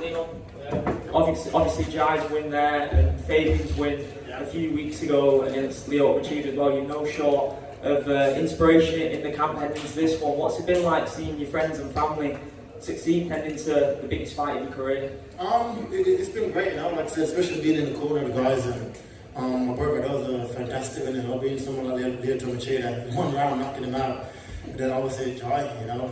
Leon. Obviously Jai's win there and Fabian's win a few weeks ago against Leo Machida as well. You're no short of inspiration in the camp heading into this one. What's it been like seeing your friends and family succeed heading into the biggest fight of your career? It's been great, you know, like I said, especially being in the corner of the guys. And my brother does a fantastic win, you know, being someone like Leo Machida, one round knocking him out. And then obviously Jai, you know.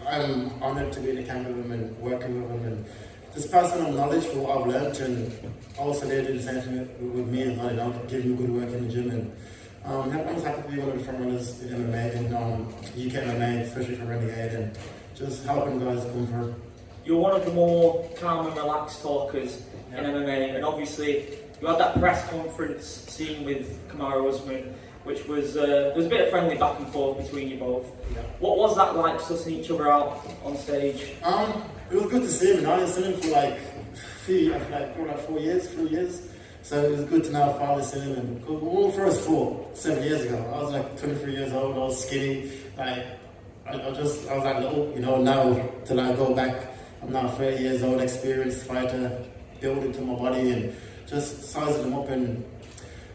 I'm honoured to be in the camp with him and working with him and just passing on knowledge for what I've learned, and also they do the same thing with me as well, you know, giving me good work in the gym. And I'm just happy to be one of the front runners in MMA and UK MMA, especially for Renegade, and just helping guys come through. You're one of the more calm and relaxed talkers in MMA, and obviously you had that press conference scene with Kamaru Usman, which was there was a bit of friendly back and forth between you both. Yeah. What was that like, sussing each other out on stage? It was good to see him. I didn't see him for like 4 years, 3 years. So it was good to now finally see him. And when we first fought 7 years ago, I was like 23 years old. I was skinny. Like I was like little, you know. Now till I go back, I'm now 30 years old, experienced fighter, built into my body and just sizing them up. And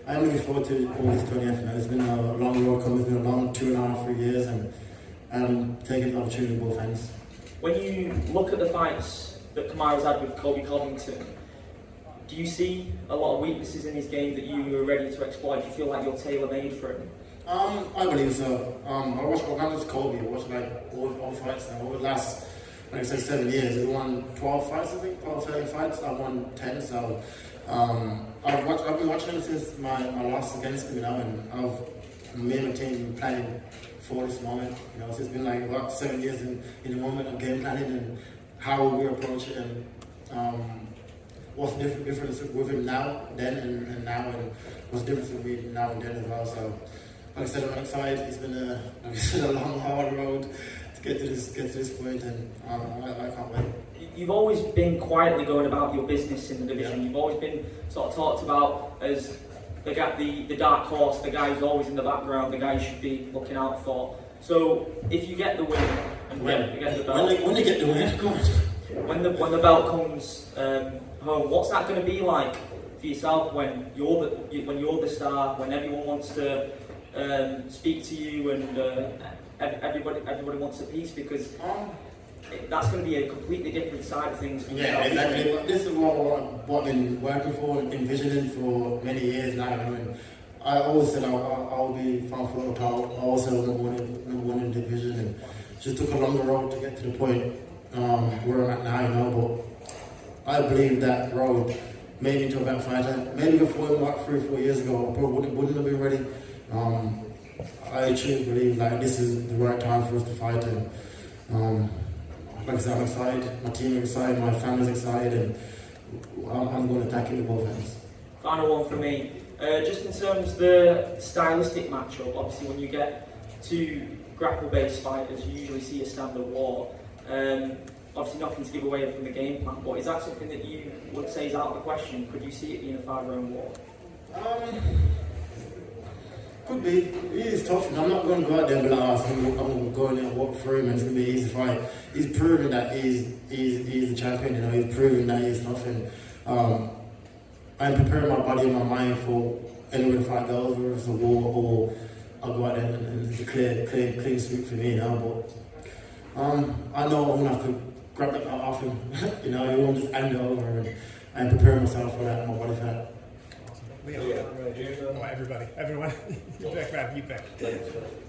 I'm looking forward to all this 20th. It's been a long road coming. It's been a long 2.5, 3 years, and I'm taking the opportunity with both hands. When you look at the fights that Kamaru's had with Colby Covington, do you see a lot of weaknesses in his game that you were ready to exploit? Do you feel like you're tailor-made for him? I believe so. I watched not just Colby, I watched like all fights now. Over the last, like I said, 7 years, I won 12 fights, I think, 12, 13 fights. I won 10, so I've been watching him since my loss against him, you know, and me and my team been planning for this moment. You know, so it's been like about 7 years in the moment of game planning and how we approach it, and what's difference with him now, then, and now, and what's difference with me now and then as well. So, like I said, I'm excited. It's been a long, hard road to get to this point, and I can't wait. You've always been quietly going about your business in the division. Yeah. You've always been sort of talked about as the dark horse, the guy who's always in the background, the guy you should be looking out for. So if you get the win and you get the belt, when they get the win, of course. When the belt comes home, what's that going to be like for yourself when you're the star, when everyone wants to speak to you and everybody wants a piece, because that's going to be a completely different side of things for yourself. Yeah, exactly. This is what I've been working for and envisioning for many years now. And I always said I'll be front for the title. I also number one in the division, and just took a longer road to get to the point where I'm at now, you know. But I believe that road made me into a better fighter. Maybe before about 3 or 4 years ago, I probably wouldn't have been ready. I truly believe like this is the right time for us to fight, and like I said, I'm excited, my team is excited, my family's excited, and I'm going to attack it with both hands. Final one for me. Just in terms of the stylistic matchup, obviously when you get two grapple-based fighters, you usually see a standard war. Obviously nothing to give away from the game plan, but is that something that you would say is out of the question? Could you see it being a 5-round war? Could be. It is tough. I'm not going to go out there and be like, I'm going to go in there and walk through him and it's going to be an easy fight. He's proven that he's the champion, you know, he's proven that he's tough, and I'm preparing my body and my mind for anywhere the fight goes, whether it's a war or I'll go out there and it's a clean sweep for me, you know. But I know I'm going to have to grab that off him, you know, he won't just hand it over, and I'm preparing myself for that, my body fat. Leon, right here. Oh, everyone. You back, man, you back.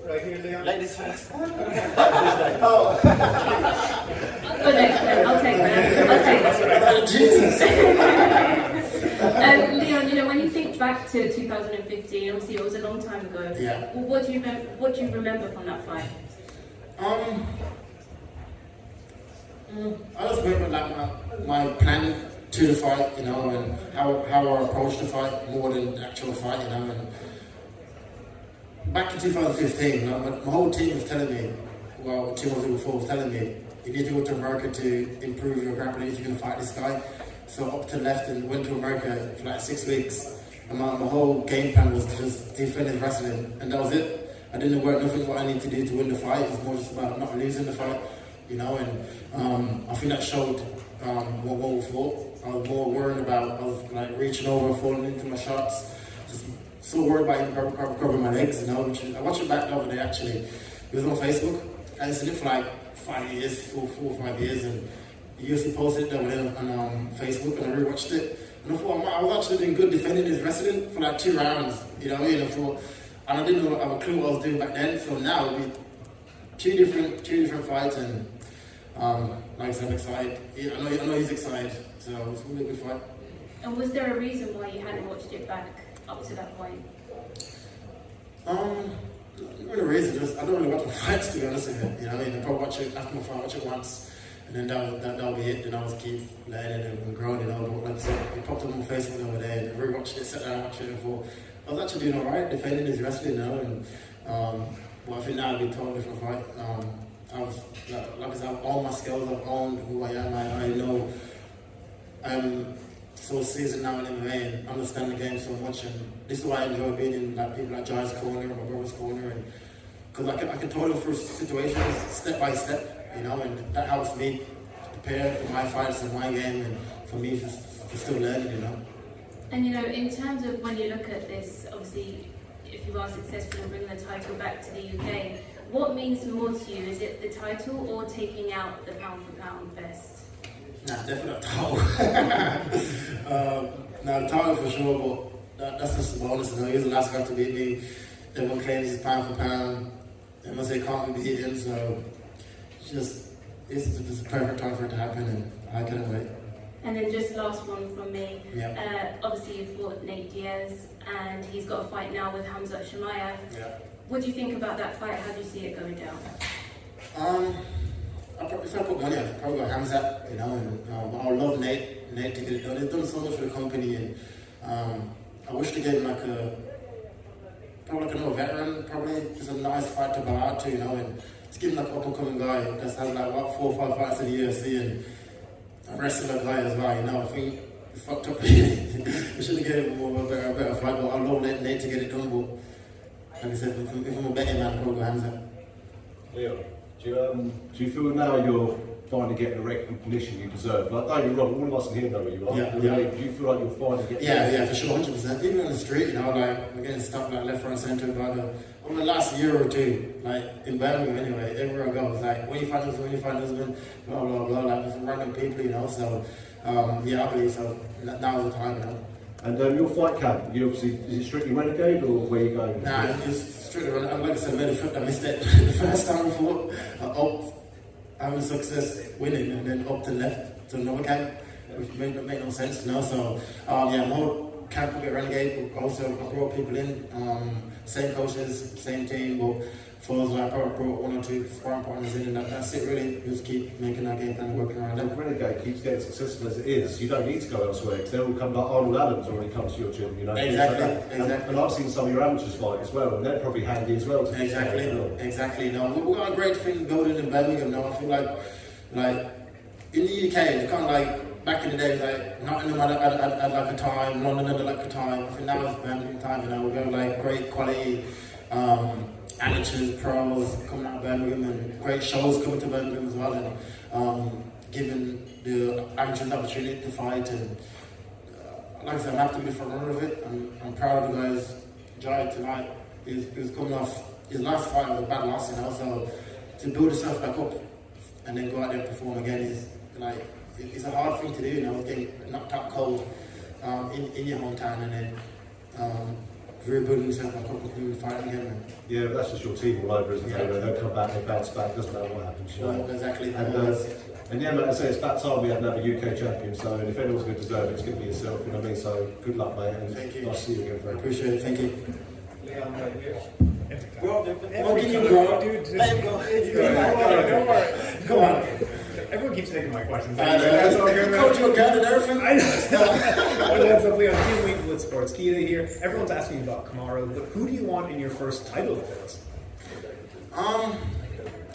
Right here, Leon. Ladies first. Oh. I'll go next then. I'll take that. Jesus. Leon, you know, when you think back to 2015, obviously it was a long time ago. Yeah. Well, what do you remember from that fight? I just remember like my plan to the fight, you know, and how I approached the fight more than the actual fight, you know. And back in 2015, you know, my whole team was telling me, well, 2 months before was telling me, you need to go to America to improve your grappling if you're going to fight this guy. So up to the left and went to America for like 6 weeks. And my whole game plan was to just defend his wrestling, and that was it. I didn't work nothing what I need to do to win the fight. It's more just about not losing the fight. you know, and I think that showed what we fought. I was more worried about, I was like reaching over, falling into my shots, just so worried about him grabbing my legs, you know, which I watched it back the other day actually. It was on Facebook, and it's did it for like 5 years, 4 or 5 years, and he used to post it on Facebook, and I rewatched it, and I thought I was actually doing good defending his wrestling for like 2 rounds, you know what I mean? I thought, and I didn't know, have a clue what I was doing back then, so now it'll be two different fights, and like I said, I'm excited. I know he's excited, so it's gonna be a good fight. And was there a reason why you hadn't watched it back up to that point? Not really a reason. Just I don't really watch my fights, to be honest with you. You know what I mean? I probably watch it after my fight, watch it once, and then that'll be it. Then I just keep learning and growing. You know, but like I said, it popped up on my Facebook the other day, and I rewatched it, sat down and watched it, and thought I was actually doing alright, defending his wrestling, you know, and but I think now it'll be a totally different fight. Like I said, I've owned my skills, I've owned who I am, I know I'm so seasoned now in MMA and understand the game so much, and this is why I enjoy being in like people like Jai's corner, my brother's corner, and because I can talk them through situations step by step, you know, and that helps me prepare for my fights and my game, and for me to still learning, you know. And you know, in terms of when you look at this, obviously, if you are successful in bringing the title back to the UK, what means more to you? Is it the title or taking out the pound for pound best? Nah, definitely the title. The title for sure, but that's just a bonus. You know, he's the last guy to beat me. Everyone claims he's pound for pound. Everyone say can't be beaten, so it's just a perfect time for it to happen, and I can't wait. And then just last one from me. Yeah. Obviously you fought Nate Diaz, and he's got a fight now with Khamzat Chimaev. Yeah. What do you think about that fight? How do you see it going down? If I put money on it, probably go Khamzat, you know, and I love Nate to get it done. He's done so much for the company, and I wish to get him probably another veteran, probably just a nice fight to bow out to, you know, and to give him like an up-and-coming guy that's had like 4 or 5 fights in the UFC, and a wrestler guy as well, you know. I think he fucked up. We should have given him a better fight, but I love Nate to get it done, but like I said, if I'm a betting man, I'll go Khamzat. Leo, do you feel now you're finally getting the recognition you deserve? Like, don't get me wrong, all of us in here know who you are. Yeah. Do you feel like you're finally getting Yeah, for sure, 100%. Even on the street, you know, like, we're getting stuck like left, right, centre about over the last year or two, like, in Birmingham anyway, everywhere I go, it's like, when you find husband, blah, blah, blah, like, some random people, you know, so, yeah, I believe so. Now's the time, you know. And your fight camp, you obviously, is it strictly Renegade or where you going? Nah, it's just strictly run. Like I said, I missed it the first time I fought. I upped, having success winning, and then up to left to another camp, which made no sense, you know. So, yeah, my whole camp will get Renegade, but also I brought people in, same coaches, same team, but for us, I probably brought 1 or 2 sparring partners in, and that's it really. Just keep making our game plan and working around And them. Renegade keeps getting successful as it is. You don't need to go elsewhere because they'll come like Arnold Adams already comes to your gym, you know. Exactly. And I've seen some of your amateurs fight as well, and they're probably handy as well. Exactly. No, we've got a great thing building in Birmingham now. I feel like in the UK, it's kind of like back in the day, like Nottingham had like a time, London had like a time. I think now it's Birmingham time. You know, we've got like great quality amateurs, pros coming out of Birmingham, and great shows coming to Birmingham as well, and giving the amateurs the opportunity to fight. And like I said, I'm happy to be the front runner of it. I'm proud of the guys. Jai tonight, he was coming off his last fight was a bad loss, you know. So to build yourself back up and then go out there and perform again is like it's a hard thing to do, you know. Getting knocked out cold in your hometown, and then rebuilding yourself back up and fighting again. Yeah, but that's just your team all over, isn't it? Yeah. They'll come back, they bounce back, doesn't matter what happens. You know? Exactly. And yeah, like I say, it's about time we had another UK champion, so if anyone's going to deserve it, it's going to be yourself, you know what I mean? So good luck, mate, and thank you. Nice to see you again, I friend. appreciate it, thank you. Don't worry. Come on. Everyone keeps taking my questions. That's all good. Coach, you again and everything? I know. That's up, Leon. Team Week with Sportskeeda here. Everyone's asking about Kamaru, but who do you want in your first title defense? I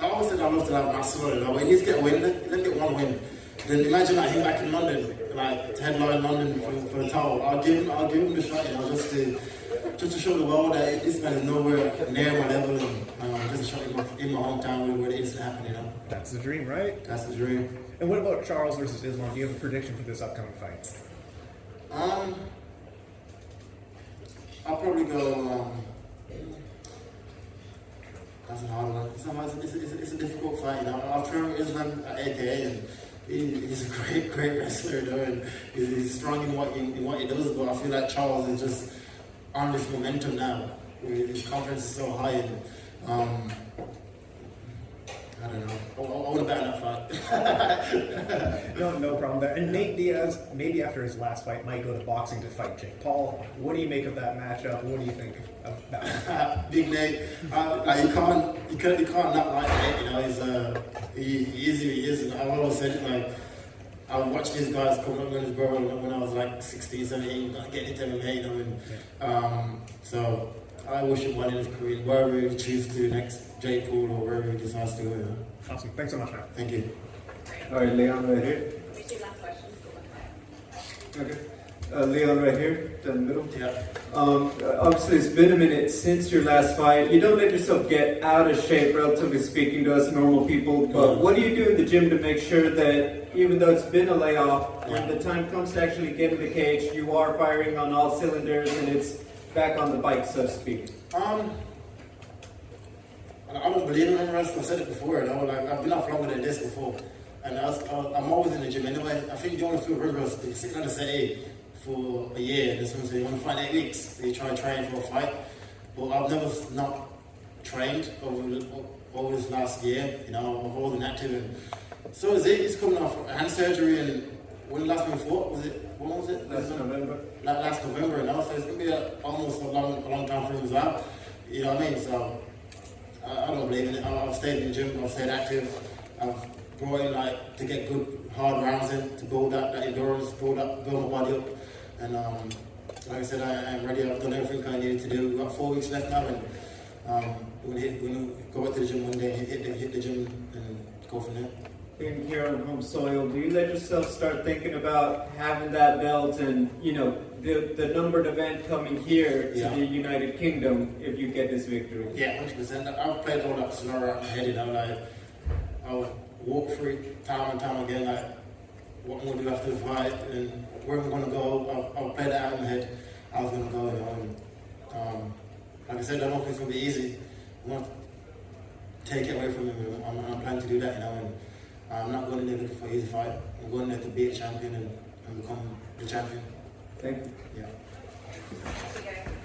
always said I love to have muscle, you know, but he needs to get a win. Let him get 1 win. Then imagine like him back in London, like to headline London for the title. I'll give him the shot, you know, just to just to show the world that this man is nowhere near my level, and just to show in my hometown where it is happening. You know, That's the dream, right? that's the dream. And what about Charles versus Islam? Do you have a prediction for this upcoming fight? I'll probably go. That's a hard one. It's a difficult fight. You know, I've trained with Islam at AKA, and he's a great wrestler. You know, and he's strong in what he does. But I feel like Charles is just on this momentum now. His confidence is so high, and I don't know. I want to bet on that fight. No problem there. And Nate Diaz, maybe after his last fight, might go to boxing to fight Jake Paul. What do you make of that matchup? What do you think of that? Big Nate, you can't not like Nate. You know, he is. And I've always said it, like, I watched these guys come up with his brother when I was like 16, 17, getting into MMA, you know, so I wish him well in his career, wherever he chooses to next, Jake Paul or wherever he decides to go. You know. Awesome. Thanks so much, man. Thank you. All right, Leon right here. Last question. Okay. Leon right here, down the middle. Yeah. Obviously, it's been a minute since your last fight. You don't let yourself get out of shape, relatively speaking, to us normal people. But what do you do in the gym to make sure that even though it's been a layoff, when the time comes to actually get in the cage, you are firing on all cylinders and it's back on the bike, so to speak? I don't believe in rest. I've said it before. You know, like, I've been off longer than this before, and I'm always in the gym anyway. I think you don't feel rigorous. You're sitting on the set for a year, and someone says you want to fight 8 weeks, so you try and train for a fight. But I've never not trained over this last year. You know, I've always been active, and so is it. It's coming off hand surgery, and when last time we fought, when was it? Last November. Last November, and so it's gonna be almost a long time for him as well. You know what I mean? So I don't believe in it. I've stayed in the gym. I've stayed active. I've brought in to get good hard rounds in to build that endurance, build my body up, and like I said, I am ready. I've done everything I needed to do. We've got 4 weeks left now, and we're gonna go back to the gym one day, hit the gym, and go from there. Being here on home soil, do you let yourself start thinking about having that belt and, you know, the numbered event coming here to the United Kingdom if you get this victory? Yeah, 100%. I've played all that scenario out in my head, you know, like, I'll walk through it time and time again, like, what I'm going to do after the fight and where I'm going to go. I'll play that out in my head, how I was going to go, you know, and like I said, I don't think it's going to be easy. I'm not take it away from him. I'm planning to do that, you know, and I'm not going in there looking for an easy fight. I'm going there to be a champion and become the champion. Thank you. Yeah.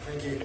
Thank you.